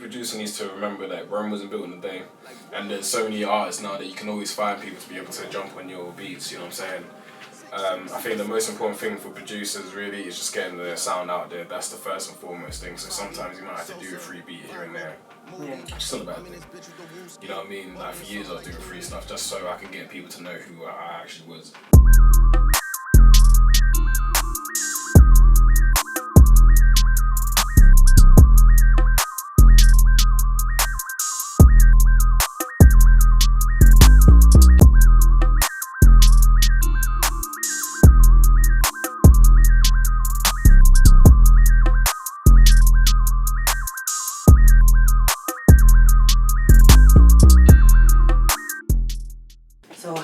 producer needs to remember that Rome wasn't built in a day, and there's so many artists now that you can always find people to be able to jump on your beats. You know what I'm saying? I think the most important thing for producers really is just getting the sound out there. That's the first and foremost thing. So sometimes you might have to do a free beat here and there. Yeah. It's not a bad thing. You know what I mean? Like for years I was doing free stuff just so I can get people to know who I actually was.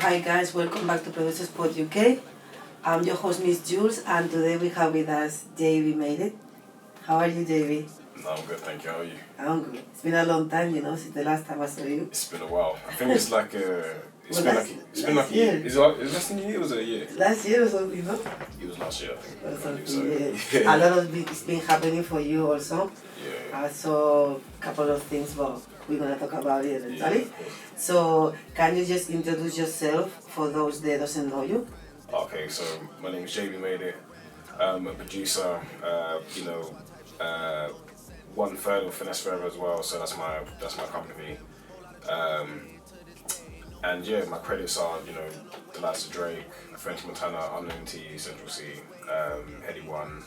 Hi guys, welcome back to Producer Spot UK. I'm your host Miss Jules, and today we have with us Jbmadeit. How are you, JB? No, I'm good, thank you. How are you? I'm good. It's been a long time, since the last time I saw you. It's been a while. I think it's like it's been like a year. Is it less than a year or was it a year? Last year or something, no? It was last year, I think. Or something, So, yeah. A lot of it's been happening for you also. Yeah. I saw a couple of things, but we're gonna talk about it eventually. Yeah, So, can you just introduce yourself for those that doesn't know you? Okay, so my name is Jbmadeit. I'm a producer. 1/3 of Finesse Forever as well. So that's my company. And yeah, my credits are the likes of Drake, French Montana, Unknown T, Central C, Headie One,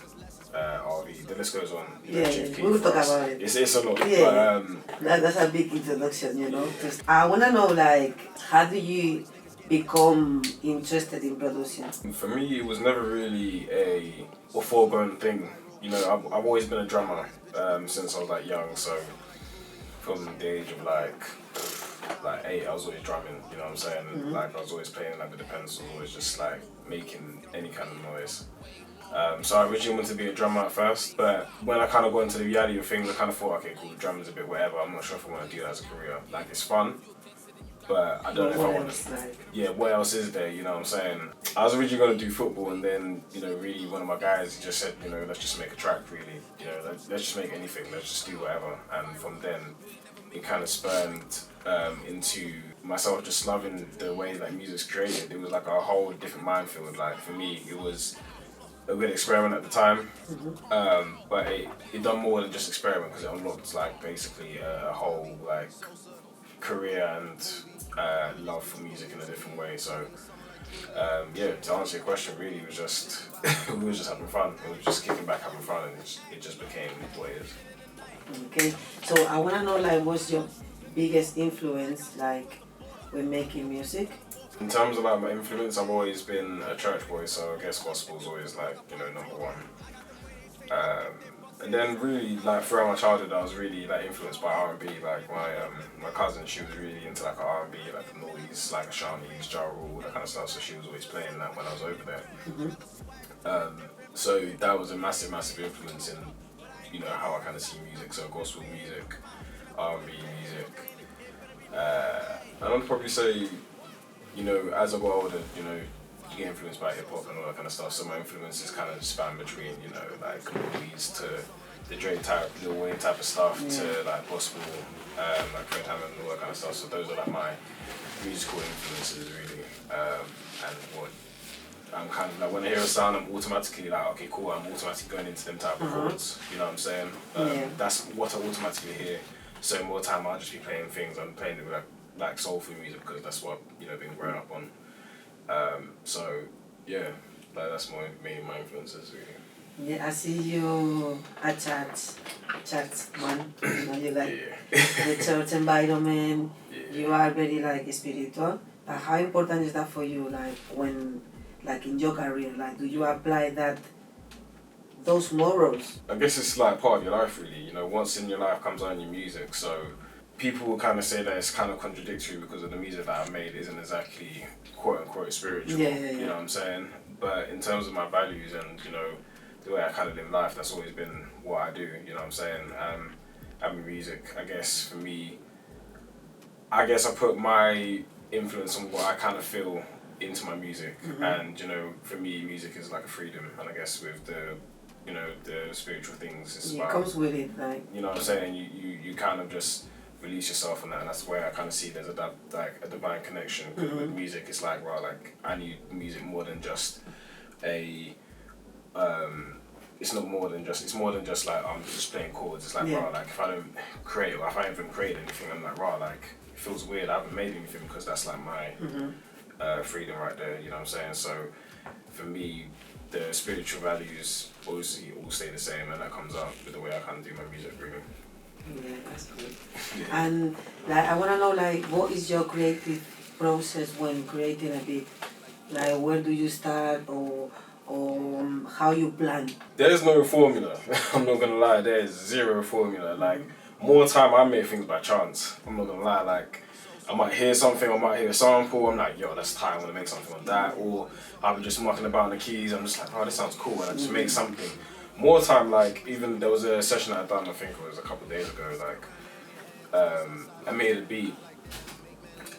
RV. The list goes on. We'll talk about it. It's a lot. Yeah, but, that's a big introduction, I wanna know, how do you become interested in producing? For me, it was never really a foregone thing. I've always been a drummer since I was young. So from the age of like 8, I was always drumming. You know what I'm saying? Mm-hmm. I was always playing with the pencils, always just making any kind of noise. So I originally wanted to be a drummer at first, but when I kind of got into the reality of things, I kind of thought, okay, cool, drumming's a bit whatever. I'm not sure if I want to do that as a career. It's fun, but I don't know if I want to. Yeah, what else is there? You know what I'm saying? I was originally going to do football, and then really one of my guys just said, let's just make a track. Really, let's just make anything. Let's just do whatever. And from then, it kind of spurned into myself just loving the way that music's created. It was like a whole different minefield. For me, it was a good experiment at the time, but it done more than just experiment because it unlocked basically a whole career and love for music in a different way. So to answer your question, really it was just we were just having fun. We were just kicking back, having fun, and it just became what it is. Okay, so I wanna know what's your biggest influence when making music? In terms of my influence, I've always been a church boy, so I guess gospel's always number one. And then really throughout my childhood, I was really influenced by R&B. My cousin, she was really into R&B, the melodies, Shawnee's, Ja Rule, that kind of stuff. So she was always playing that when I was over there. Mm-hmm. So that was a massive, massive influence in how I kind of see music. So gospel music, R&B music. And I'd probably say, as I got older, you get influenced by hip hop and all that kind of stuff. So my influences kind of span between, melodies to the Drake type, Lil Wayne type of stuff to gospel, Fred Hammond and all that kind of stuff. So those are my musical influences really. And what I'm kind of when I hear a sound, I'm automatically okay, cool. I'm automatically going into them type of chords. You know what I'm saying? That's what I automatically hear. So more time I'll just be playing things. I'm playing it with soulful music because that's what I've been growing up on. So yeah, that's my influences really. Yeah, I see you at church one. You the church environment. Yeah. You are very spiritual. But how important is that for you? When in your career, do you apply those morals? I guess it's part of your life really. Once in your life comes on your music. So people will kind of say that it's kind of contradictory because of the music that I've made isn't exactly quote unquote spiritual. Yeah. You know what I'm saying? But in terms of my values and the way I kind of live life, that's always been what I do. You know what I'm saying? Having music, I guess for me, I put my influence on what I kind of feel into my music. And for me, music is a freedom, and I guess with the you know, the spiritual things. It's It about, comes with it, like. you know what I'm saying, you kind of just release yourself on that, and that's where I kind of see there's a divine connection. Because with music, it's like, well, like, I need music more than just a, it's more than just like, I'm just playing chords. It's like, Yeah. wow, like, if I don't create, or if I haven't created anything, I'm like, wow, like, it feels weird, I haven't made anything, because that's like my freedom right there, you know what I'm saying? So for me, the spiritual values obviously all stay the same, and that comes out with the way I kind of do my music, really. Yeah, that's good. Yeah. And like, I want to know, like, what is your creative process when creating a beat? Like, where do you start, or how you plan? There's no formula. I'm not gonna lie. There's zero formula. Like, more time I make things by chance. I'm not gonna lie. Like, I might hear something, I might hear a sample. I'm like, yo, that's tight. I'm gonna make something on that. Or I'll be just mucking about on the keys. I'm just like, oh, this sounds cool, and I just make something. More time, like, even there was a session I done, I think it was a couple of days ago. Like, I made a beat.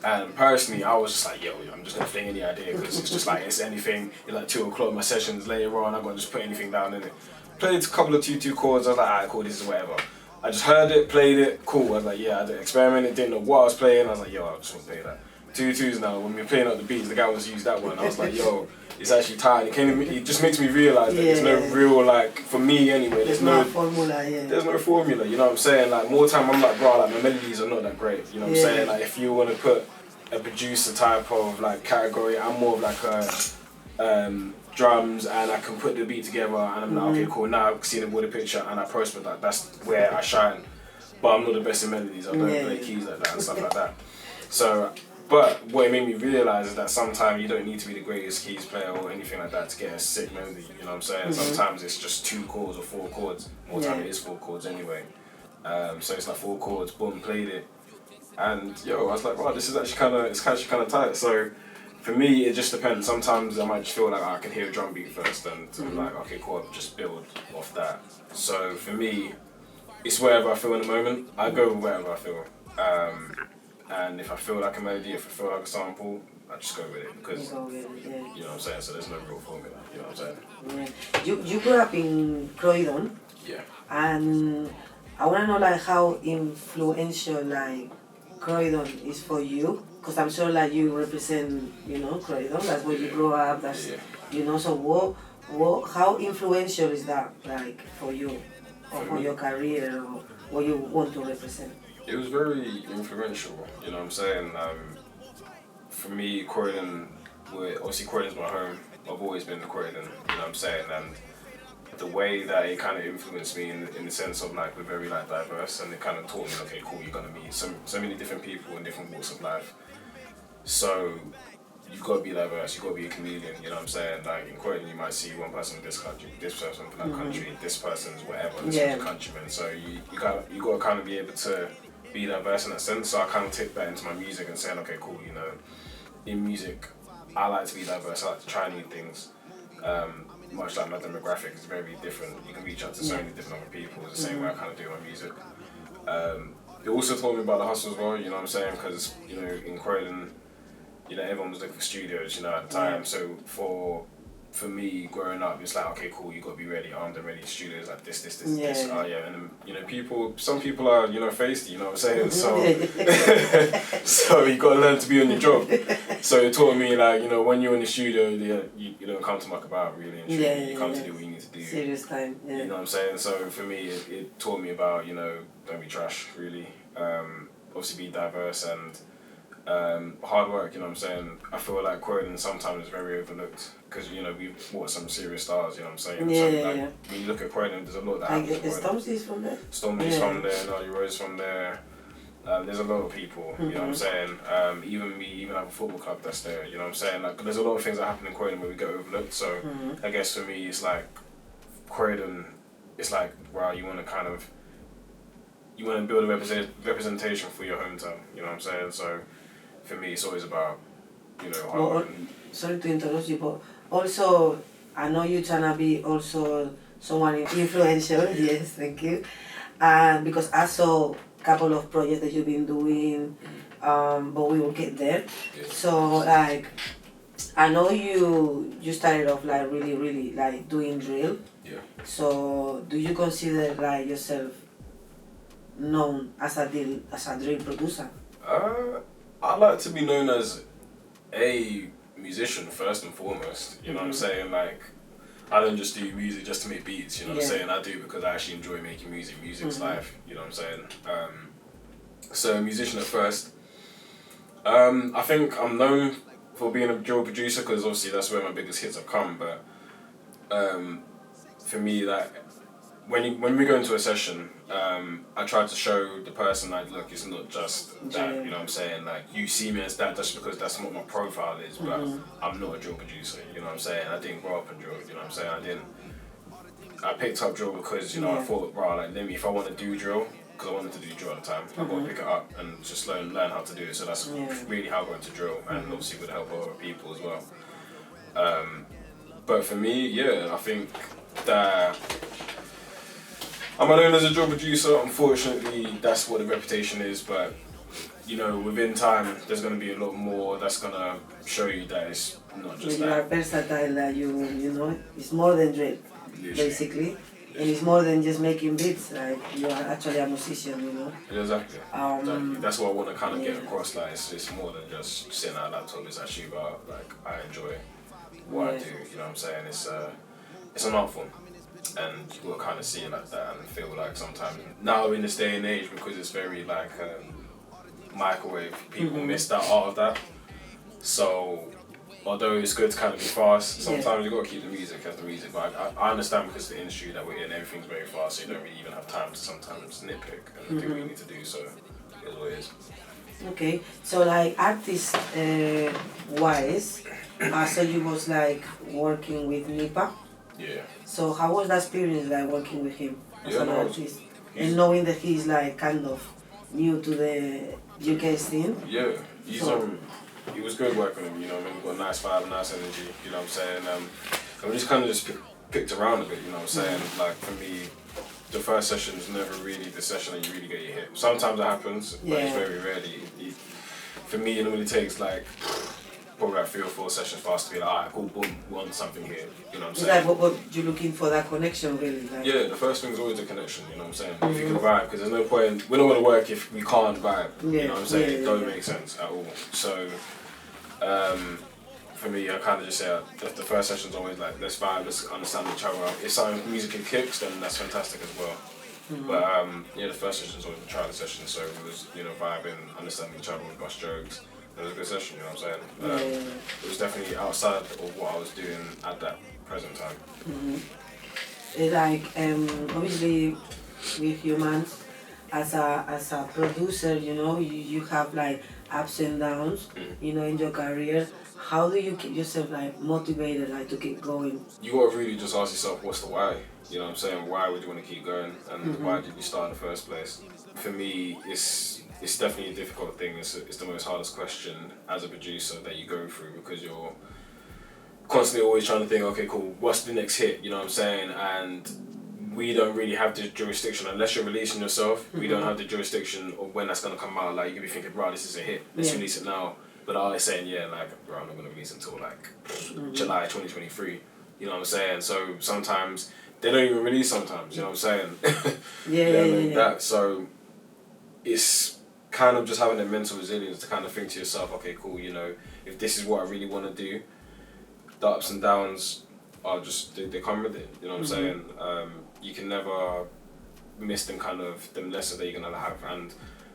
And personally, I was just like, yo, I'm just gonna fling any idea, because it's just like, it's anything. It's like 2 o'clock, my sessions later on, I'm gonna just put anything down in it. Played a couple of 2-2 chords, I was like, alright, cool, this is whatever. I just heard it, played it, cool. I was like, yeah, I did experiment, didn't know what I was playing. I was like, yo, I just want to play that. 2-2s now, when we were playing out the beats, the guy wants to use that one. I was like, yo, it's actually tight. It just makes me realise that there's no real, like, for me anyway, there's no formula, there's no formula, you know what I'm saying? Like, more time I'm like, bro, like, my melodies are not that great, you know what I'm saying? Like, if you want to put a producer type of like category, I'm more of like a drums, and I can put the beat together, and I'm like, okay, cool, now I've seen the body picture, and I post with that. That's where I shine. But I'm not the best in melodies. I don't play keys like that and stuff like that. So, but what it made me realise is that sometimes you don't need to be the greatest keys player or anything like that to get a sick melody, you know what I'm saying? Sometimes it's just 2 chords or 4 chords. More time it is 4 chords anyway. So it's like 4 chords, boom, played it. And yo, I was like, wow, this is actually kind of tight. So for me, it just depends. Sometimes I might just feel like I can hear a drum beat first, and I'm like, okay, cool, I'll just build off that. So for me, it's wherever I feel in the moment. I go with wherever I feel. And if I feel like a melody, if I feel like a sample, I just go with it, because you know what I'm saying. So there's no real formula. You know what I'm saying. You grew up in Croydon. Yeah. And I want to know, like, how influential, like, Croydon is for you, because I'm sure, like, you represent, you know, Croydon. That's where you grew up. That's you know. So how influential is that, like, for you, or for your career, or what you want to represent? It was very influential. You know what I'm saying. For me, Croydon, obviously Croydon's my home. I've always been to Croydon. You know what I'm saying, and the way that it kind of influenced me in the sense of, like, we're very, like, diverse, and it kind of taught me, okay, cool, you're gonna meet so many different people in different walks of life. So you've got to be diverse, you've got to be a chameleon, you know what I'm saying? Like, in Croydon, you might see one person from this country, this person from that country, this person's whatever, this one's a countryman. So you got to kind of be able to be diverse in that sense. So I kind of take that into my music and saying, okay, cool, you know, in music, I like to be diverse, I like to try new things. Much like my demographic is very different. You can reach out to so many different other people. It's the same way I kind of do my music. It also taught me about the hustle as well, you know what I'm saying? Because, you know, in Croydon, you know, everyone was looking for studios, you know, at the time. So for me, growing up, it's like, okay, cool, you got to be ready, armed and ready. Studios like this. Oh yeah, and then, you know, some people are, you know, feisty, you know what I'm saying? So, so you got to learn to be on your job. So it taught me, like, you know, when you're in the studio, you don't come to muck about, really and truly. You come to do what you need to do. Serious time. You know what I'm saying? So for me, it taught me about, you know, don't be trash, really. Obviously be diverse and hard work, you know what I'm saying? I feel like Croydon sometimes is very overlooked, because, you know, we've brought some serious stars, you know what I'm saying? When you look at Croydon, there's a lot that happens. Like, Stormzy's from there? Stormzy's from there, Nolly Roy's from there. There's a lot of people, you know what I'm saying? Even have a football club that's there, you know what I'm saying? Like, there's a lot of things that happen in Croydon where we get overlooked. So I guess for me, it's like Croydon, it's like, wow, you want to build a representation for your hometown, you know what I'm saying? So for me, it's always about, you know, hard work. Sorry to interrupt you, but also, I know you're trying to be also someone influential. Yes, thank you. Because I saw a couple of projects that you've been doing, but we will get there. Yes. So, like, I know you started off, like, really, like, doing drill. Yeah. So do you consider like yourself known as a drill producer? I like to be known as a musician first and foremost. You know what I'm saying? Like, I don't just do music just to make beats. You know what I'm saying? I do it because I actually enjoy making music. Music's life. You know what I'm saying? So musician at first. I think I'm known for being a drill producer because obviously that's where my biggest hits have come. But for me, like when we go into a session, I try to show the person like, look, it's not just that. You know what I'm saying? Like, you see me as that just because that's what my profile is. But I'm not a drill producer. You know what I'm saying? I didn't grow up in drill. You know what I'm saying? I picked up drill because you know I thought, bro, like if I want to do drill. Because I wanted to do drill at the time. I've got to pick it up and just learn how to do it. So that's really how I got into drill, and obviously with the help of other people as well. But for me, yeah, I think that I'm known as a drill producer. Unfortunately, that's what the reputation is. But you know, within time, there's going to be a lot more that's going to show you that it's not just that. You are versatile. That you know, it's more than drill, basically. And it's more than just making beats, like you are actually a musician, you know. Exactly. Exactly. That's what I want to kind of get across. Like it's more than just sitting at a laptop. It's actually about like I enjoy what I do. You know what I'm saying? It's an art form, and you will kind of see it like that and feel like sometimes now in this day and age, because it's very like microwave, people miss that art of that. So although it's good to kind of be fast, sometimes you've got to keep the music as the music. But I understand because the industry that we're in, everything's very fast, so you don't really even have time to sometimes nitpick and do what you need to do, so it is what it is. Okay, so like artist wise, so you was like working with Nipa. Yeah. So how was that experience like working with him as an artist? And knowing that he's like kind of new to the UK scene? Yeah, he was good working with him, you know what I mean? We've got a nice vibe, nice energy, you know what I'm saying? And we just kind of just picked around a bit, you know what I'm saying? Like, for me, the first session is never really the session that you really get your hit. Sometimes it happens, but it's very rarely. For me, it normally takes like probably like 3 or 4 sessions for us to be like, alright, cool, boom, we want something here, you know what I'm saying? It's like what you're looking for, that connection really? Like. Yeah, the first thing is always the connection, you know what I'm saying? If you can vibe, because there's no point, we're not going to work if we can't vibe, you know what I'm saying? It don't make sense at all. So, for me, I kind of just say the first session's always like, let's vibe, let's understand each other. If something musically kicks, then that's fantastic as well. But yeah, the first session's always the trial session, so it was, you know, vibing, understanding each other with my strokes. It was a good session, you know what I'm saying? It was definitely outside of what I was doing at that present time. Like, obviously, with humans, as a producer, you know, you have like ups and downs, you know, in your career. How do you keep yourself like motivated, like to keep going? You gotta really just ask yourself, what's the why? You know what I'm saying? Why would you want to keep going? And why did you start in the first place? For me, it's definitely a difficult thing. It's the most hardest question as a producer that you go through, because you're constantly always trying to think, okay, cool, what's the next hit? You know what I'm saying? And we don't really have the jurisdiction, unless you're releasing yourself, we don't have the jurisdiction of when that's going to come out. Like, you could be thinking, bro, this is a hit, let's release it now. But I was saying, yeah, like, bro, I'm not going to release it until like July 2023. You know what I'm saying? So sometimes they don't even release sometimes, you know what I'm saying? That. So it's kind of just having that mental resilience to kind of think to yourself, okay, cool, you know, if this is what I really want to do, the ups and downs are just, they come with it, you know what I'm saying? You can never miss them lessons that you're going to have. And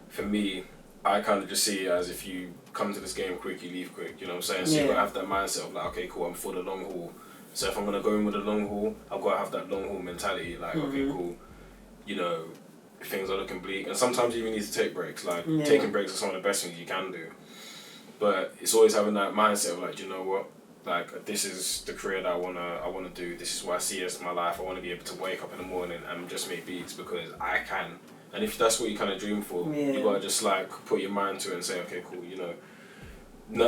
for me, I kind of just see it as, if you come to this game quick, you leave quick, you know what I'm saying? So you've got to have that mindset of like, okay, cool, I'm for the long haul. So if I'm going to go in with the long haul, I've got to have that long haul mentality, like, okay, cool, you know, things are looking bleak. And sometimes you even need to take breaks, like taking breaks are some of the best things you can do. But it's always having that mindset of like, you know what, like, this is the career that I wanna do, this is what I see as my life. I want to be able to wake up in the morning and just make beats because I can. And if that's what you kind of dream for, you gotta just like put your mind to it and say, okay, cool, you know,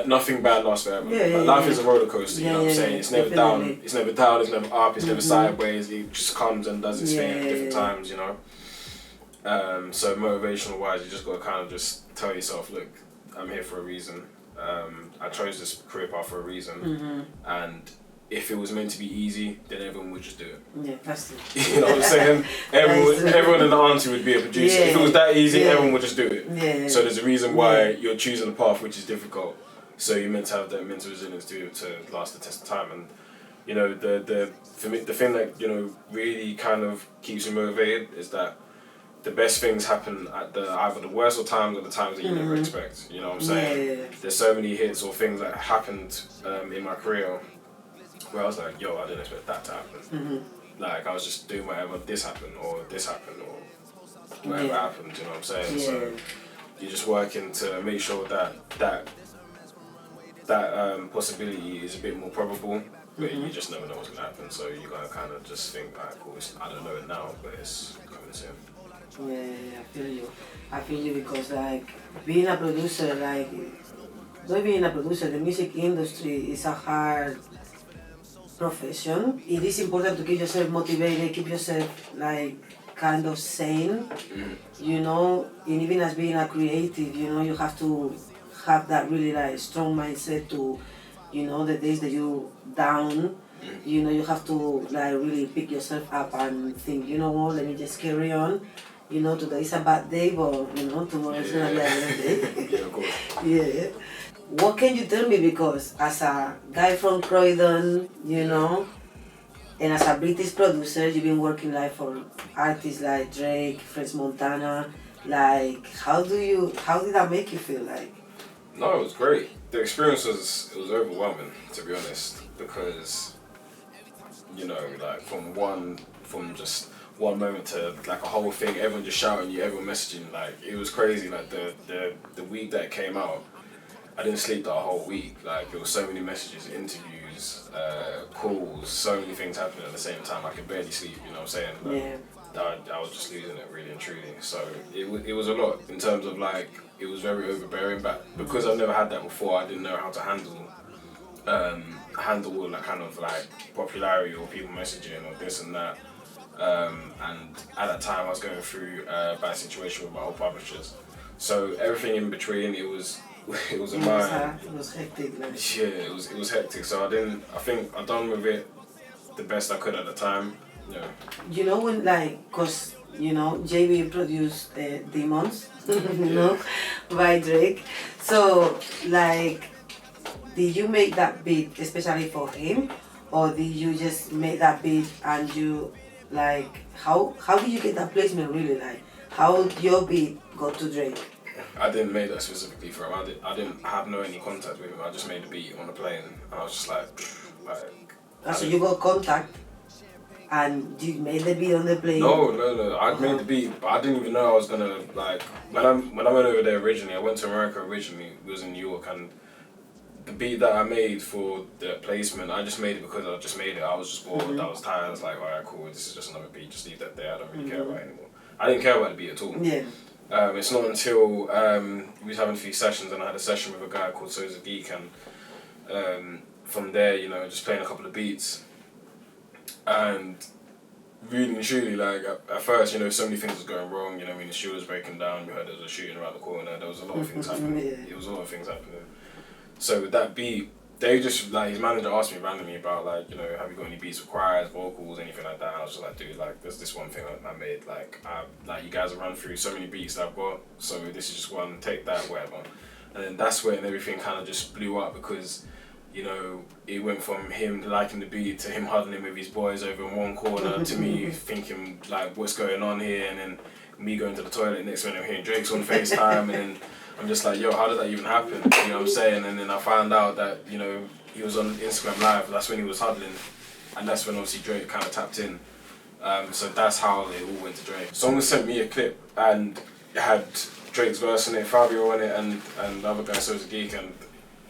nothing bad lasts forever. Life is a roller coaster, you know what I'm saying? It's never down, it's never up, it's never sideways. It just comes and does its thing at different times, you know. So motivational wise, you just gotta kind of just tell yourself, look, I'm here for a reason. I chose this career path for a reason, and if it was meant to be easy, then everyone would just do it. Yeah, that's it. You know what I'm saying? Everyone in the auntie would be a producer. Yeah. If it was that easy, Yeah. everyone would just do it. Yeah. So there's a reason why you're choosing a path which is difficult. So you're meant to have that mental resilience to last the test of time. And you know, for me, the thing that, you know, really kind of keeps me motivated is that the best things happen at either the worst of times or the times that you never expect. You know what I'm saying? Yeah. There's so many hits or things that happened in my career where I was like, yo, I didn't expect that to happen. Like, I was just doing whatever, this happened or whatever happened, you know what I'm saying? Yeah. So you're just working to make sure that possibility is a bit more probable, but you just never know what's going to happen. So you gotta kind of just think, alright, cool, I don't know it now, but it's coming soon. Yeah, I feel you because like being a producer, like not being a producer, the music industry is a hard profession. It is important to keep yourself motivated, keep yourself like kind of sane, you know, and even as being a creative, you know, you have to have that really like strong mindset to, you know, the days that you down, you know, you have to like really pick yourself up and think, you know what, let me just carry on. You know, today is a bad day, but you know, tomorrow is gonna be a better day. Yeah, of course. Yeah. What can you tell me? Because as a guy from Croydon, you know, and as a British producer, you've been working like for artists like Drake, French Montana. Like, how did that make you feel like? No, it was great. The experience was overwhelming, to be honest, because, you know, like from just one moment to like a whole thing, everyone just shouting you, everyone messaging, like it was crazy. Like the week that it came out, I didn't sleep that whole week. Like there was so many messages, interviews, calls, so many things happening at the same time. I could barely sleep, you know what I'm saying? Like, I was just losing it really and truly. So it was a lot in terms of like, it was very overbearing, but because I've never had that before, I didn't know how to handle all that kind of like popularity or people messaging or this and that. And at that time I was going through a bad situation with my old publishers. So everything in between, it was a mind. It was hectic. Like. Yeah, it was hectic. So I think I done with it the best I could at the time. Yeah. You know when like, cause you know JB produced Demons, you know, by Drake. So like, did you make that beat especially for him, or did you just make that beat and you like how did you get that placement really like? How your beat got to Drake? I didn't make that specifically for him. I didn't have any contact with him. I just made the beat on the plane, and I was just like. So you got contact, and you made the beat on the plane? No. I made the beat, but I didn't even know I was gonna like. When I went over there originally, I went to America originally. It was in New York, and the beat that I made for the placement, I just made it because I just made it. I was just bored. I was tired. I was like, alright, cool. This is just another beat. Just leave that there. I don't really care about it anymore. I didn't care about the beat at all. Yeah. It's not until we was having a few sessions, and I had a session with a guy called So's a Geek, and from there, you know, just playing a couple of beats, and really and truly, like at first, you know, so many things was going wrong. You know, I mean, the shoe was breaking down. You heard there was a shooting around the corner. There was a lot of things happening. It was a lot of things happening. So with that beat, they just like his manager asked me randomly about like, you know, have you got any beats for choirs, vocals, anything like that? And I was just like, dude, like there's this one thing I made. Like you guys have run through so many beats that I've got. So this is just one. Take that, whatever. And then that's when everything kind of just blew up because, you know, it went from him liking the beat to him huddling with his boys over in one corner to me thinking like, what's going on here? And then me going to the toilet next minute, hearing Drake's on FaceTime, and then I'm just like, yo, how did that even happen? You know what I'm saying? And then I found out that, you know, he was on Instagram Live. That's when he was huddling, and that's when obviously Drake kind of tapped in. So that's how it all went to Drake. Someone sent me a clip and it had Drake's verse in it, Fabio on it, and the other guy, So's a Geek, and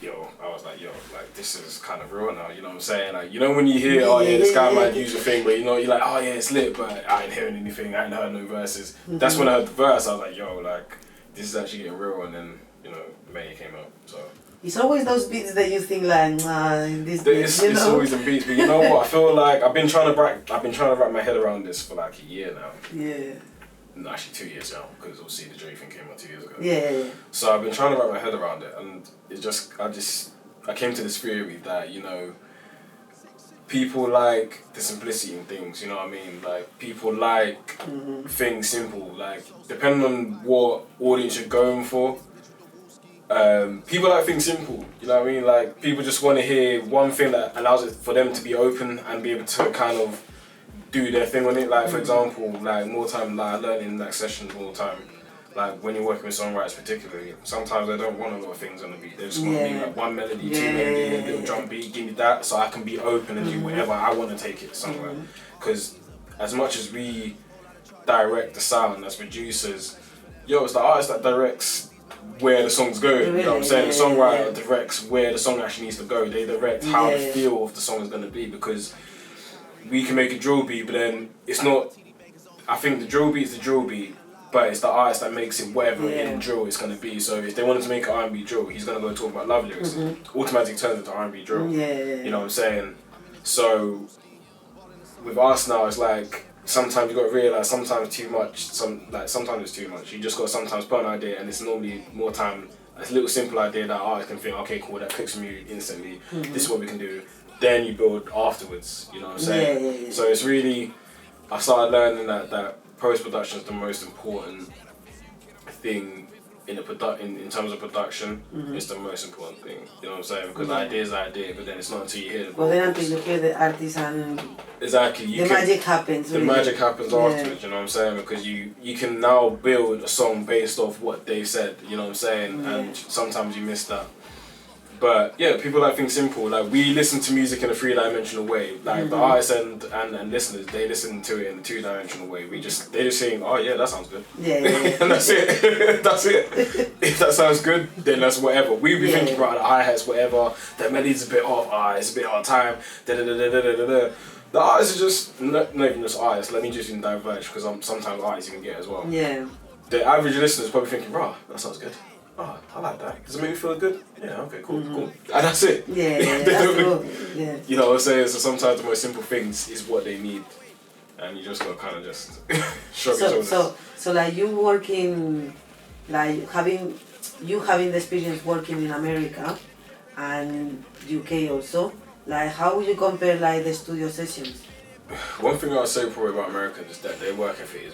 yo, I was like, yo, like this is kind of real now, you know what I'm saying? Like, you know when you hear, oh yeah, this guy might use a thing, but you know, you're like, oh yeah, it's lit, but I ain't hearing anything, I ain't heard no verses. That's when I heard the verse, I was like, yo, like, this is actually getting real, and then, you know, May came out, so. It's always those beats that you think like, It's always the beats, but you know what, I feel like I've been trying to wrap my head around this for like a year now. Yeah. No, actually 2 years now, because obviously the Drake thing came out 2 years ago. Yeah. So I've been trying to wrap my head around it, and I came to this theory that, you know, people like the simplicity in things, you know what I mean? Like, people like things simple. Like, depending on what audience you're going for, people like things simple, you know what I mean? Like, people just want to hear one thing that allows it for them to be open and be able to kind of do their thing on it. Like, for example, like, more time, like, I learn in, like, sessions all the time. Like, when you're working with songwriters particularly, sometimes they don't want a lot of things on the beat. They just want me, like, one melody, two melody, a little drum beat, give me that, so I can be open and do whatever I want to take it somewhere. Because as much as we direct the sound as producers, it's the artist that directs where the songs go. You know what I'm saying? The songwriter directs where the song actually needs to go. They direct how the feel of the song is going to be, because we can make a drill beat, but then it's not. I think the drill beat is the drill beat, but it's the artist that makes it whatever in drill it's going to be. So if they wanted to make an R&B drill, he's going to go talk about love lyrics. Automatically turns into R&B drill. You know what I'm saying? So with us now, it's like, sometimes you got to realise sometimes too much, sometimes it's too much. You just got to sometimes put an idea, and it's normally more time, a little simple idea that artist can think, okay, cool, that clicks from you instantly, this is what we can do. Then you build afterwards, you know what I'm saying? So it's really, I started learning that post-production is the most important thing in terms of production. It's the most important thing, you know what I'm saying? Because the idea is the idea, but then it's not until you hear the But then until you hear the artist and exactly, magic happens. The magic happens afterwards, you know what I'm saying? Because you can now build a song based off what they said, you know what I'm saying? And sometimes you miss that. But yeah, people like things simple. Like, we listen to music in a 3-dimensional way. Like, the artists and listeners, they listen to it in a 2-dimensional way. They just saying, oh yeah, that sounds good. And that's it. That's it. If that sounds good, then that's whatever. We be thinking about the hi-hats, whatever. The melody's a bit off. It's a bit out of time. The artists are just not even just artists. Let me just diverge, because sometimes artists you can get as well. The average listener is probably thinking, "Rah, that sounds good. Oh, I like that. Does it make me feel good? Yeah, okay, cool. And that's it. That's cool. You know what I'm saying? So sometimes the most simple things is what they need. And you just gotta kind of just shrug your shoulders. So like, you working, like, having the experience working in America and UK also, like, how would you compare, like, the studio sessions? One thing I'll say probably about Americans is that their work ethic is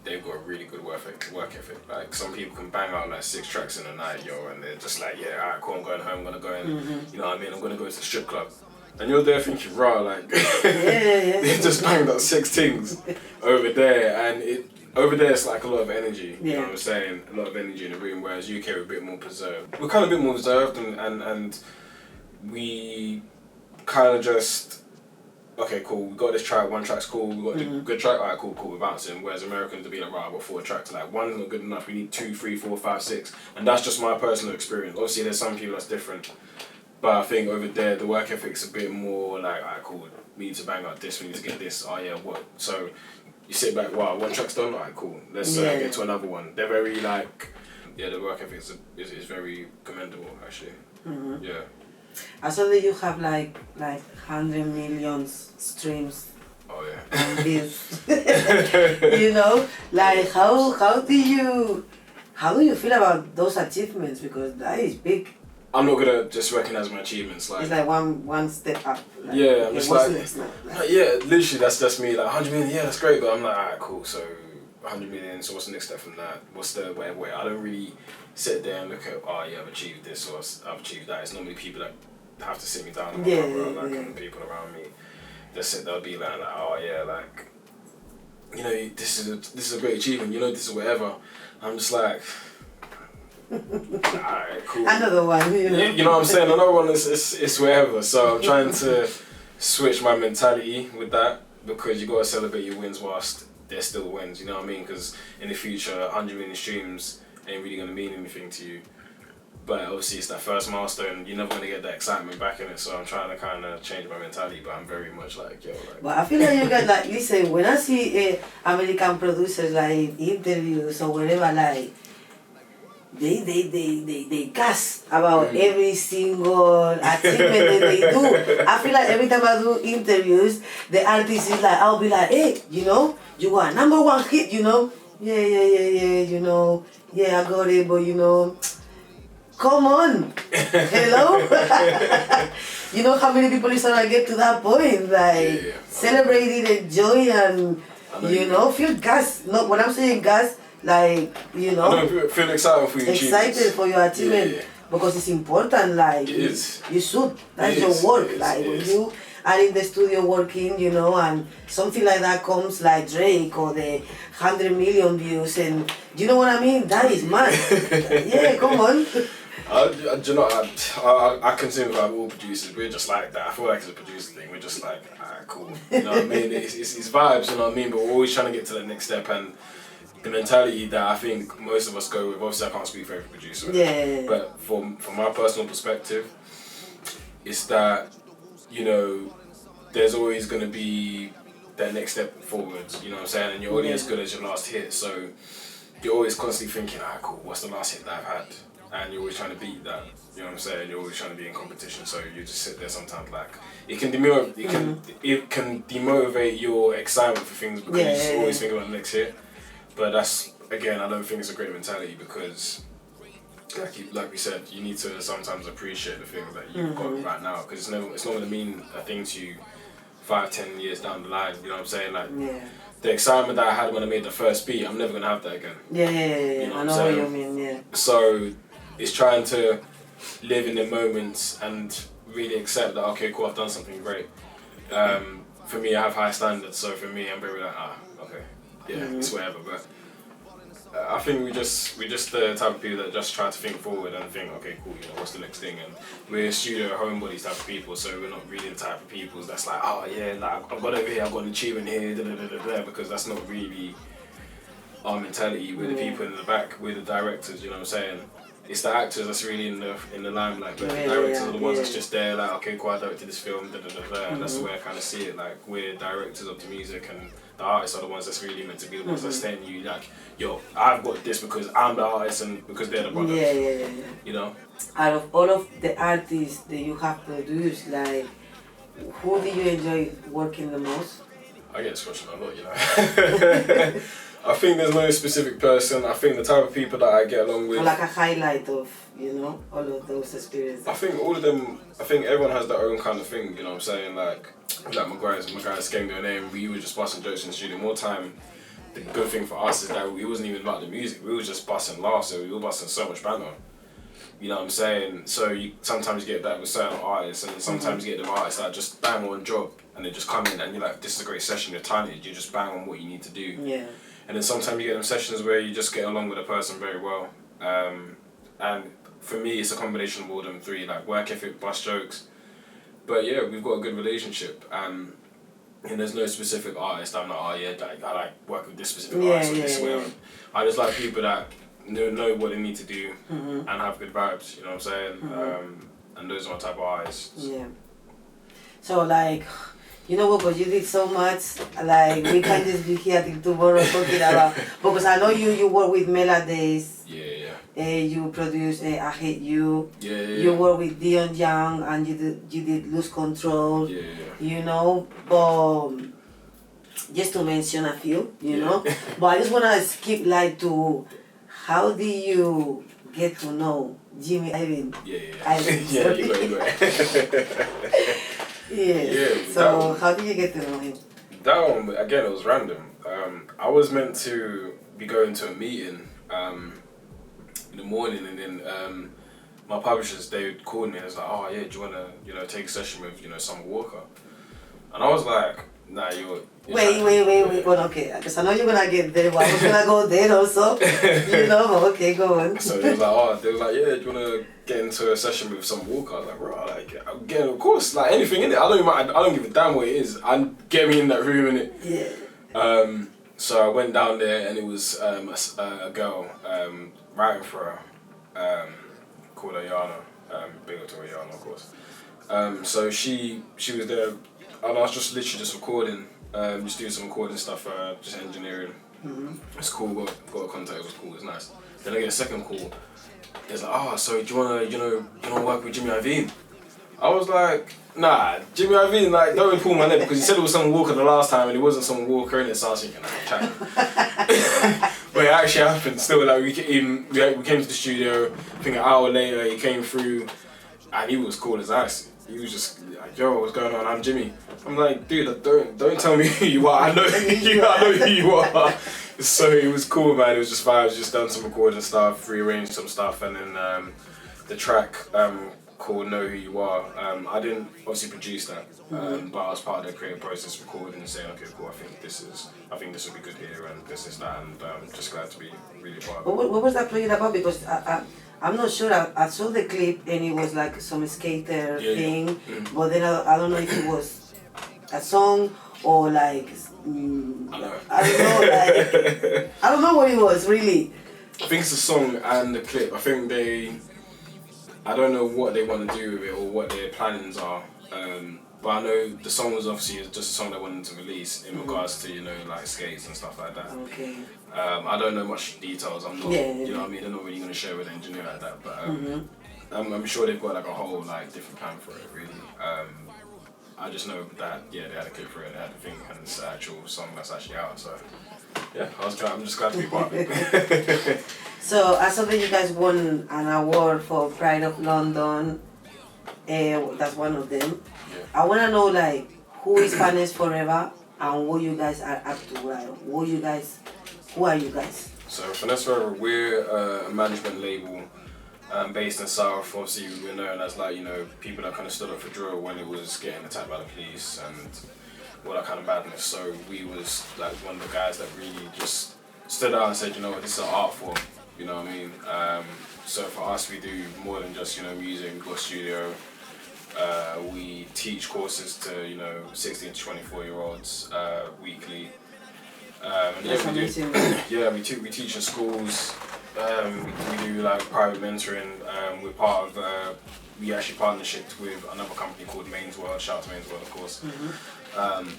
they've got a really good work ethic. Like, some people can bang out like 6 tracks in a night, and they're just like, yeah, alright, cool, I'm going home, I'm gonna go and, you know what I mean, I'm gonna go to the strip club. And you're there thinking, rah, like, they just banged out 6 things over there, and over there it's like a lot of energy, you know what I'm saying? A lot of energy in the room, whereas UK we're a bit more preserved. We're kind of a bit more reserved, and we kind of just, okay, cool, we got this track, 1 track's cool, we got the good track, alright, cool, we're bouncing. Whereas Americans would be like, right, I've got 4 tracks, like, 1's not good enough, we need 2, 3, 4, 5, 6. And that's just my personal experience. Obviously there's some people that's different, but I think over there the work ethic's a bit more like, alright, cool, we need to bang out this, we need to get this, oh yeah, what? So you sit back, wow, 1 track's done, alright, cool, let's get to another one. They're very like, the work ethic is very commendable, actually. Yeah. I saw that you have like 100 million streams. Oh yeah. You know, like, how do you feel about those achievements? Because that is big. I'm not gonna just recognize my achievements. Like, it's like one step up. Like, yeah, I'm just like, yeah, literally that's just me. Like, 100 million, yeah, that's great. But I'm like, alright, cool. So 100 million. So what's the next step from that? What's the whatever? I don't really sit there and look at, oh yeah, I've achieved this or I've achieved that. It's normally people that have to sit me down and and people around me, they'll be like, oh yeah, like, you know, this is a great achievement, you know, this is whatever. I'm just like, alright, cool. Another one, you know. You know what I'm saying? Another one is wherever. So I'm trying to switch my mentality with that, because you gotta celebrate your wins whilst they're still wins, you know what I mean? Because in the future, 100 million streams ain't really gonna mean anything to you. But obviously it's that first milestone, you're never gonna get that excitement back in it, so I'm trying to kind of change my mentality, but I'm very much like, yo, like... But I feel like you got, like, listen, when I see American producers, like, interviews or whatever, like, they gas about every single achievement that they do. I feel like every time I do interviews, the artist is like, I'll be like, hey, you know, you got #1 hit, you know? Yeah, you know, yeah, I got it, but you know, come on, hello? you know how many people is gonna get to that point, like celebrate it, enjoy, and you know, feel gas. No, when I'm saying gas, like you know, I know, feel excited for your excited for your achievement because it's important. Like it is. You should. That's your work. Like when you are in the studio working, you know, and something like that comes, like Drake or the 100 million views, and you know what I mean. That is mad. Yeah, come on. Do you know, I consider like all producers, we're just like that. I feel like it's a producer thing. We're just like, alright, cool. You know what I mean? It's vibes, you know what I mean? But we're always trying to get to the next step, and the mentality that I think most of us go with, obviously I can't speak for every producer, but from my personal perspective, it's that, you know, there's always going to be that next step forwards, you know what I'm saying? And you're only as good as your last hit, so you're always constantly thinking, alright, cool, what's the last hit that I've had? And you're always trying to beat that, you know what I'm saying? You're always trying to be in competition, so you just sit there sometimes like, it can demotivate your excitement for things because you just always think about the next hit. But that's, again, I don't think it's a great mentality because, like we said, you need to sometimes appreciate the things that you've got right now, because it's not going to mean a thing to you 5-10 years down the line, you know what I'm saying? Like, the excitement that I had when I made the first beat, I'm never going to have that again. You know I know what you mean, So, it's trying to live in the moments and really accept that, okay, cool, I've done something great. For me, I have high standards, so for me, I'm very like, okay, it's whatever. But I think we just the type of people that just try to think forward and think, okay, cool, you know, what's the next thing? And we're studio homebodies type of people, so we're not really the type of people that's like, oh yeah, like I've got over here, I've got an achievement here, because that's not really our mentality. We're the people in the back, we're the directors, you know what I'm saying? It's the actors that's really in the limelight, but the directors are the ones that's just there, like, okay, cool, I directed this film, and that's the way I kind of see it. Like, we're directors of the music, and the artists are the ones that's really meant to be the ones that's telling you, like, yo, I've got this because I'm the artist and because they're the brothers. You know? Out of all of the artists that you have produced, like, who do you enjoy working the most? I get this question a lot, you know. I think there's no specific person. I think the type of people that I get along with... Or like a highlight of, you know, all of those experiences. I think all of them, I think everyone has their own kind of thing, you know what I'm saying? Like my guys came to their name, we were just busting jokes in the studio. More time, the good thing for us is that it wasn't even about the music, we were just busting laughs, so we were busting so much banter. You know what I'm saying? So you sometimes get that with certain artists, and sometimes you get them artists that just bang on job, and they just come in and you're like, this is a great session, you're talented, you just bang on what you need to do. And then sometimes you get them sessions where you just get along with a person very well. And for me, it's a combination of all them three, like work ethic, bust jokes. But yeah, we've got a good relationship. And there's no specific artist. I'm like, oh yeah, like, I like work with this specific artist or this way. I just like people that know what they need to do and have good vibes, you know what I'm saying? And those are my type of artists. So like, you know what, because you did so much, like, we can't just be here till tomorrow talking about, because I know you work with melodies. You produce I Hate You. You work with Dion Young, and you did Lose Control. You know, just to mention a few, you know. But I just want to skip like to, how do you get to know Jbmadeit? So how did you get to know him? That one, again, it was random. I was meant to be going to a meeting in the morning, and then my publishers, they called me and was like, oh yeah, do you want to, you know, take a session with, you know, Summer Walker? And I was like, nah, you're wait, well, okay, because I know you're gonna get there, but I was gonna go there also, you know, okay, go on. So they was like, yeah, do you wanna get into a session with Summer Walker? I was like, bro, like, again, of course, like anything in it, I don't give a damn what it is, and get me in that room, innit? So I went down there, and it was a girl writing for her, called Ayana, big up to Ayana, of course. So she was there, and I was just literally just recording, just doing some recording stuff, just engineering. It's cool, got a contact, it was cool, it was nice. Then I get a second call. It's like, oh, so do you wanna work with Iovine? I was like, nah, Iovine, like, don't really pull my leg, because he said it was Summer Walker the last time, and it wasn't Summer Walker in it, so I was thinking, nah, chat. But it actually happened still. Like, we came to the studio, I think an hour later he came through, and he was cool as ice. he was just like, yo, what's going on? I'm Jimmy. I'm like, dude, don't tell me who you are. I know I know who you are. So it was cool, man. It was just vibes. Just done some recording stuff, rearranged some stuff, and then the track called Know Who You Are. I didn't obviously produce that, but I was part of the creative process, recording and saying, okay, cool. I think this will be good here, and this is that, and I'm just glad to be really part of it. What was that project about? Because I'm not sure. I saw the clip and it was like some skater thing, but then I don't know if it was a song or like I don't know, like I don't know what it was really. I think it's a song and the clip. I think I don't know what they want to do with it or what their plannings are. But I know the song was obviously just a song they wanted to release in regards to, like skates and stuff like that. Okay. I don't know much details. I'm not, you know what I mean? They're not really going to share with an engineer like that. But I'm sure they've got like a whole different plan for it, really. I just know that they had a clip for it, they had the thing, and it's the actual song that's actually out. So yeah, I'm just glad to be part of it. So I saw that you guys won an award for Pride of London. That's one of them. Yeah. I want to know who is Finesse Forever and what you guys are up to. Who are you guys? So Finesse Forever, we're a management label based in South. Obviously, we're known as people that kind of stood up for drill when it was getting attacked by the police and all that kind of badness. So we was one of the guys that really just stood out and said, you know what, this is an art form. You know what I mean? So for us, we do more than just music. We've got a studio. We teach courses to 16 to 24-year-olds weekly. That's amazing. We teach in schools. We do private mentoring. We're part of. We actually partnershiped with another company called Main's World. Shout out to Main's World, of course.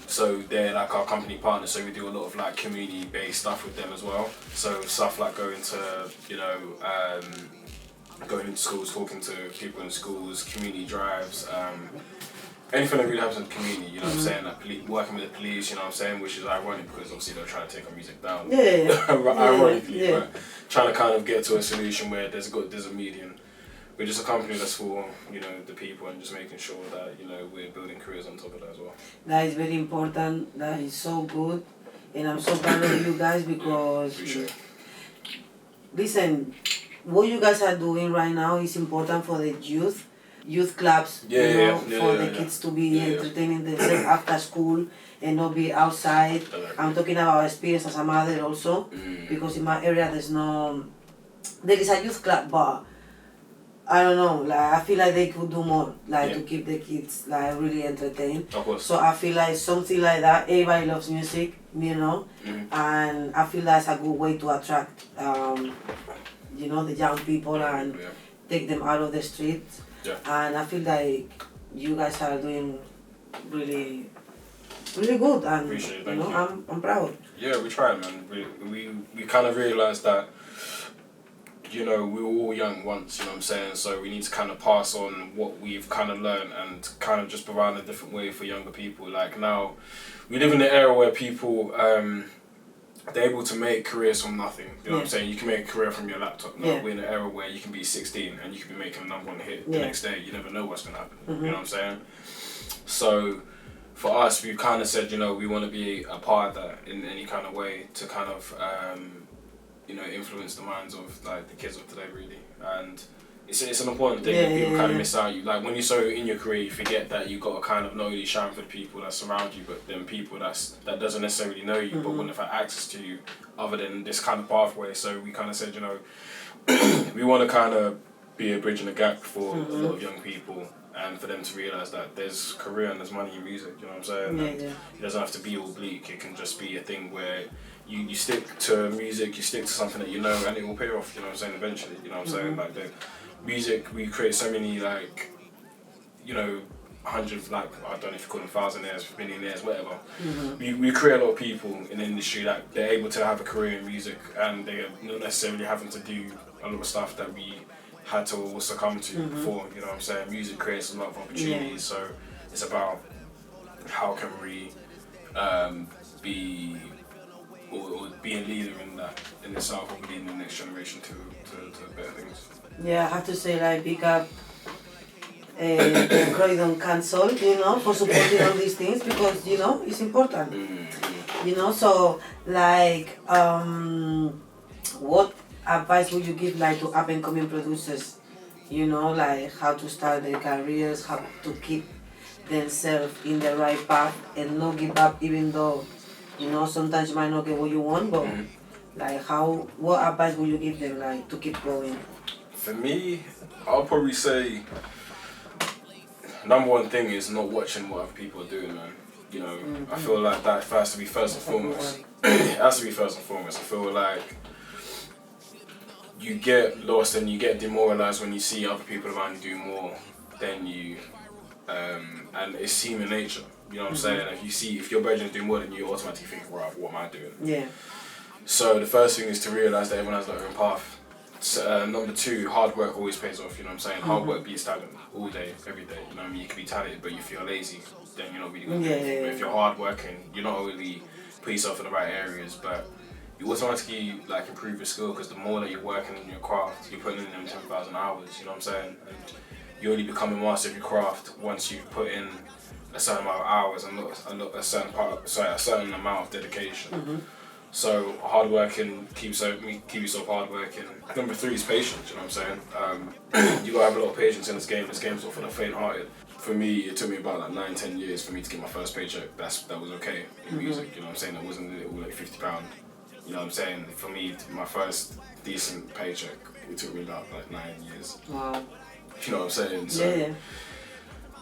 So they're our company partners. So we do a lot of community-based stuff with them as well. So stuff like going into schools, talking to people in schools, community drives, anything that really happens in the community, you know what I'm saying, working with the police, you know what I'm saying, which is ironic because obviously they're trying to take our music down, ironically, but trying to kind of get to a solution where there's a median. We're just a company that's for, the people and just making sure that, we're building careers on top of that as well. That is very important, that is so good, and I'm so proud of you guys because, listen, what you guys are doing right now is important for the youth clubs, for the kids to be entertaining themselves after school and not be outside. I'm talking about experience as a mother also, because in my area there is a youth club, but I don't know, I feel like they could do more, to keep the kids really entertained. Of course. So I feel like something like that, everybody loves music, and I feel that's a good way to attract the young people and take them out of the streets. Yeah. And I feel like you guys are doing really, really good, and appreciate it, thank you. I'm proud. Yeah, we tried, man. We kind of realised that we were all young once, you know what I'm saying? So we need to kind of pass on what we've kind of learned and kind of just provide a different way for younger people. Now, we live in an era where people they're able to make careers from nothing. You know what I'm saying? You can make a career from your laptop. Now we're in an era where you can be 16 and you can be making a number one hit the next day. You never know what's going to happen. You know what I'm saying? So for us, we kind of said, we want to be a part of that in any kind of way to kind of, influence the minds of the kids of today, really. And it's an important thing that people kind of miss out. When you're so in your career, you forget that you got to kind of not only shine for the people that surround you, but then people that doesn't necessarily know you, but wouldn't have had access to you other than this kind of pathway. So we kind of said, we want to kind of be a bridge in the gap for a lot of young people and for them to realise that there's career and there's money in music, you know what I'm saying? It doesn't have to be all bleak. It can just be a thing where you stick to music, you stick to something that and it will pay off, you know what I'm saying, eventually, you know what I'm saying? The music, we create so many hundreds, I don't know if you call them thousandaires, millionaires, whatever. We create a lot of people in the industry that they're able to have a career in music and they're not necessarily having to do a lot of stuff that we had to succumb to before, you know what I'm saying? Music creates a lot of opportunities, so it's about how can we be a leader in itself, or leading the next generation to better things. Yeah, I have to say, big up the Croydon Council, for supporting all these things because, it's important. So like, what advice would you give like to up and coming producers? Like how to start their careers, how to keep themselves in the right path and not give up even though, sometimes you might not get what you want, but like what advice would you give them like to keep going? For me, I'll probably say number one thing is not watching what other people are doing, man. I feel like that has to be first and foremost. It has to be first and foremost. I feel like you get lost and you get demoralized when you see other people around you do more than you, and it's human nature. You know what I'm saying? Like if your brethren do more than you, automatically think, right, what am I doing? Yeah. So the first thing is to realize that everyone has their own path. So, number two, hard work always pays off. You know what I'm saying? Hard work beats talent all day, every day. You know what I mean? You can be talented, but if you're lazy, then you're not really going to do anything. But if you're hard working, you're not only put yourself in the right areas, but you automatically like improve your skill because the more that you're working in your craft, you're putting in them 10,000 hours. You know what I'm saying? And you only become a master of your craft once you put in a certain amount of hours and a certain amount of dedication. So hard working, keep yourself hard working. Number three is patience. You know what I'm saying? You gotta have a lot of patience in this game. This game's not for the faint-hearted. For me, it took me about like 9-10 years for me to get my first paycheck. That was okay in music. You know what I'm saying? That wasn't all like £50. You know what I'm saying? For me, my first decent paycheck, it took me about like 9 years. Wow. You know what I'm saying? So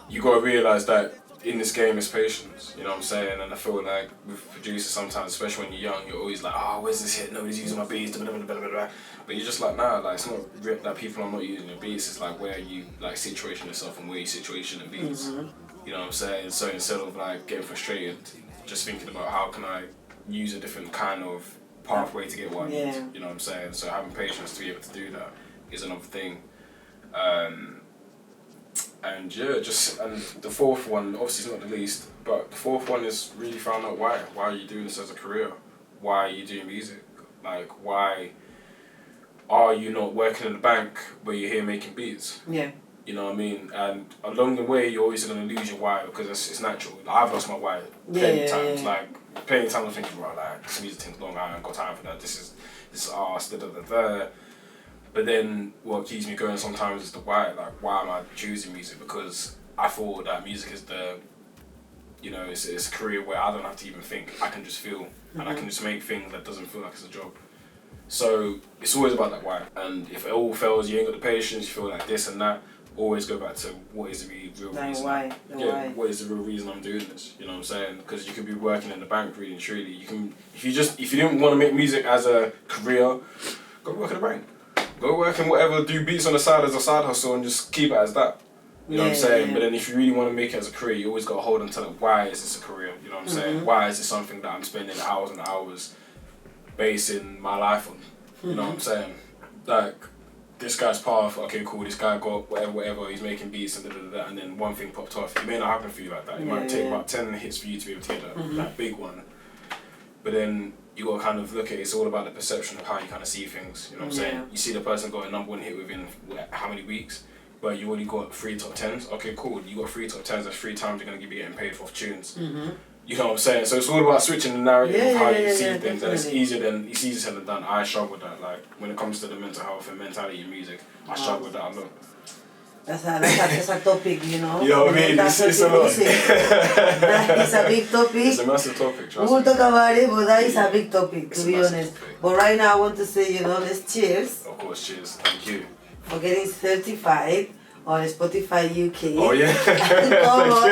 you gotta realise that in this game is patience, you know what I'm saying? And I feel like with producers sometimes, especially when you're young, you're always like, oh, where's this hit? Nobody's using my beats, blah, blah, blah, blah, blah. But you're just like, nah, like it's not that people are not using your beats, it's like where you like situation yourself and where you situation the beats. You know what I'm saying? So instead of like getting frustrated, just thinking about how can I use a different kind of pathway to get what I need, you know what I'm saying? So having patience to be able to do that is another thing. And the fourth one, obviously it's not the least, but the fourth one is really found out why. Why are you doing this as a career? Why are you doing music? Like, why are you not working in the bank where you're here making beats? Yeah. You know what I mean? And along the way, you're always going to lose your why because it's natural. I've lost my why plenty times. Like, plenty times I'm thinking, right, like, this music thing's long, I haven't got time for that. This is arse, da da da da. But then what keeps me going sometimes is the why. Like, why am I choosing music? Because I thought that music is it's a career where I don't have to even think. I can just feel and I can just make things that doesn't feel like it's a job. So it's always about that why. And if it all fails, you ain't got the patience, you feel like this and that, always go back to what is the real reason. Why? What is the real reason I'm doing this? You know what I'm saying? Because you could be working in the bank really and truly. You can if you didn't want to make music as a career, go work in the bank. Go work and whatever, do beats on the side as a side hustle and just keep it as that. You know what I'm saying? But then if you really want to make it as a career, you always got to hold on to like, why is this a career? You know what I'm saying? Why is this something that I'm spending hours and hours basing my life on? You know what I'm saying? Like, this guy's path, okay, cool, this guy got whatever, he's making beats and da-da-da-da, and then one thing popped off. It may not happen for you like that. It might take about 10 hits for you to be able to get that big one. But then you got to kind of look at it's all about the perception of how you kind of see things. You know what I'm saying? You see the person got a number one hit within how many weeks, but you only got 3 top 10s. Okay, cool. You got 3 top 10s. That's 3 times you're going to be getting paid for tunes. You know what I'm saying? So it's all about switching the narrative of how you see things, and it's easier said than done. I struggle with that. Like when it comes to the mental health and mentality in music, I struggle with that a lot. That's a topic, you know. You know what I mean? It's a lot. It's a big topic. It's a massive topic. We will talk about it, but that is a big topic, to be honest. But right now, I want to say, let's cheers. Of course, cheers. Thank you. For getting certified on Spotify UK. Oh yeah. Come on.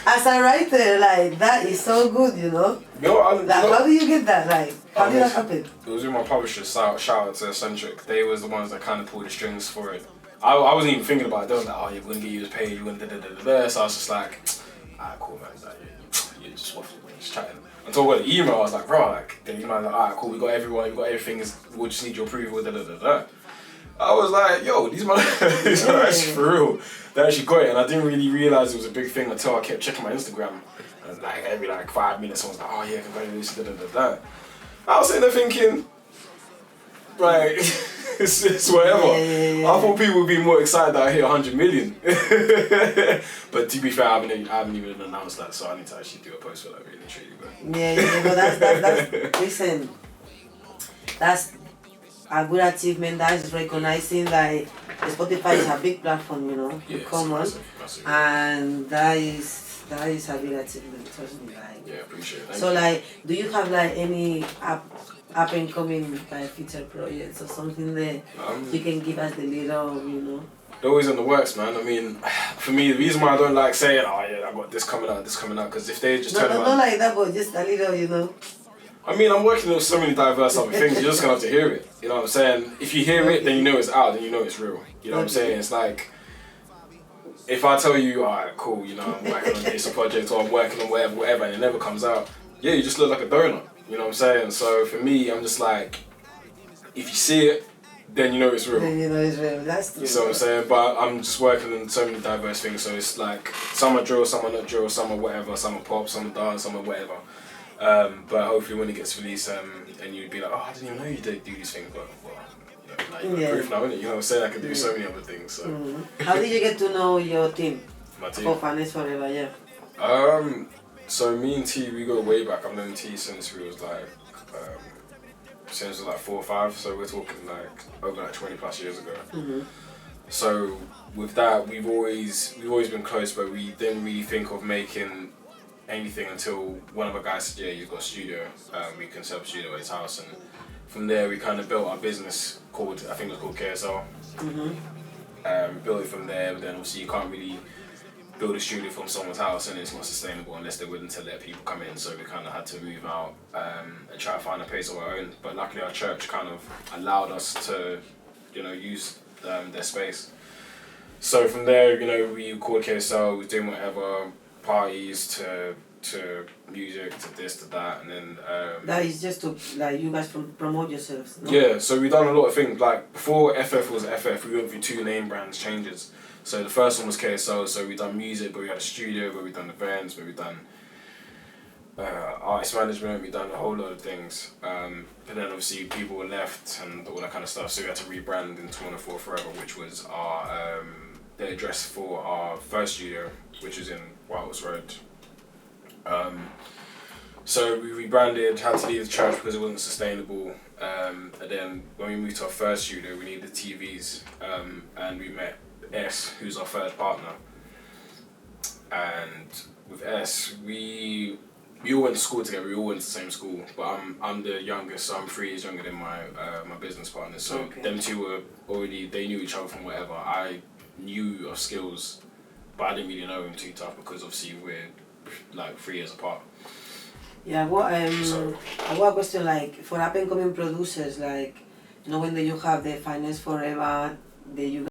As a writer, like that is so good, how do you get that? Like, how did that happen? It was with my publisher. Shout out to Eccentric. They was the ones that kind of pulled the strings for it. I wasn't even thinking about it. They was like, oh, you're gonna get you paid. You're gonna da. So I was just like, alright, cool, man. Like, you're just waffling, just chatting. Until I got the email, I was like, bro, like, the email was like, alright, cool. We got everyone. We got everything. We just need your approval. Da. I was like, yo, these are actually for real. They actually got it, and I didn't really realise it was a big thing until I kept checking my Instagram. And like every 5 minutes, someone's like, oh yeah, congratulations, da. I was sitting there thinking, right, it's whatever. Yeah. I thought people would be more excited that I hit 100 million. But to be fair, I haven't even announced that, so I need to actually do a post for that really truly. But Yeah, but that's listen, that's a good achievement. That is recognizing like Spotify is a big platform, you know, yeah, common, massive. And that is a big achievement. Trust me, like. Yeah, appreciate it. So like, do you have like any up and coming like future projects or something that you can give us the little, you know? They're always in the works, man. I mean, for me, the reason why I don't like saying, oh yeah, I got this coming out, because if they just turn around... Not like that, but just a little, you know. I mean, I'm working with so many diverse other things, you're just going to have to hear it. You know what I'm saying? If you hear it, then you know it's out, then you know it's real. You know what I'm saying? It's like, if I tell you, alright, cool, you know, I'm working on this project or I'm working on whatever, and it never comes out, yeah, you just look like a donut. You know what I'm saying? So for me, I'm just like, if you see it, then you know it's real. Then you know it's real. That's true. You see what I'm saying? But I'm just working on so many diverse things, so it's like, some are drill, some are not drill, some are whatever, some are pop, some are dance, some are whatever. But hopefully when it gets released, and you'd be like, oh, I didn't even know you did do these things, but well, you know, now you got proof now, innit? You know what I'm saying? I can do so many other things. So. How did you get to know your team? My team? For Finesse Forever, yeah. So me and T, we go way back. I've known T since we was like, 4 or 5. So we're talking like over like 20 plus years ago. So with that, we've always been close, but we didn't really think of making anything until one of our guys said, yeah, you've got a studio. We can set up a studio at his house, and from there we kind of built our business called, I think it was called KSL. Built it from there, but then obviously you can't really build a studio from someone's house, and it's not sustainable unless they're willing to let people come in. So we kind of had to move out and try to find a place of our own. But luckily our church kind of allowed us to, you know, use their space. So from there, you know, we called KSL, we were doing whatever, parties to music to this to that, and then that is just to like you guys promote yourselves, no? Yeah, so we've done a lot of things. Like before FF was FF, we went through 2 name brands changes. So the first one was KSL, so we've done music, but we had a studio, but we've done events, but we've done artist management, we've done a whole lot of things. But then obviously people were left and all that kind of stuff, so we had to rebrand into Finesse Forever, which was our the address for our first studio, which is in White Horse Road. So we rebranded, had to leave the church because it wasn't sustainable. And then when we moved to our first studio, we needed TVs, and we met S, who's our third partner. And with S, we all went to school together. We all went to the same school, but I'm the youngest, so I'm 3 years younger than my business partner. So them two were already, they knew each other from whatever. I knew of skills, but I didn't really know him too tough because obviously we're like 3 years apart. Yeah, what question, like for up and coming producers, like, you know, when you have the Finesse Forever, you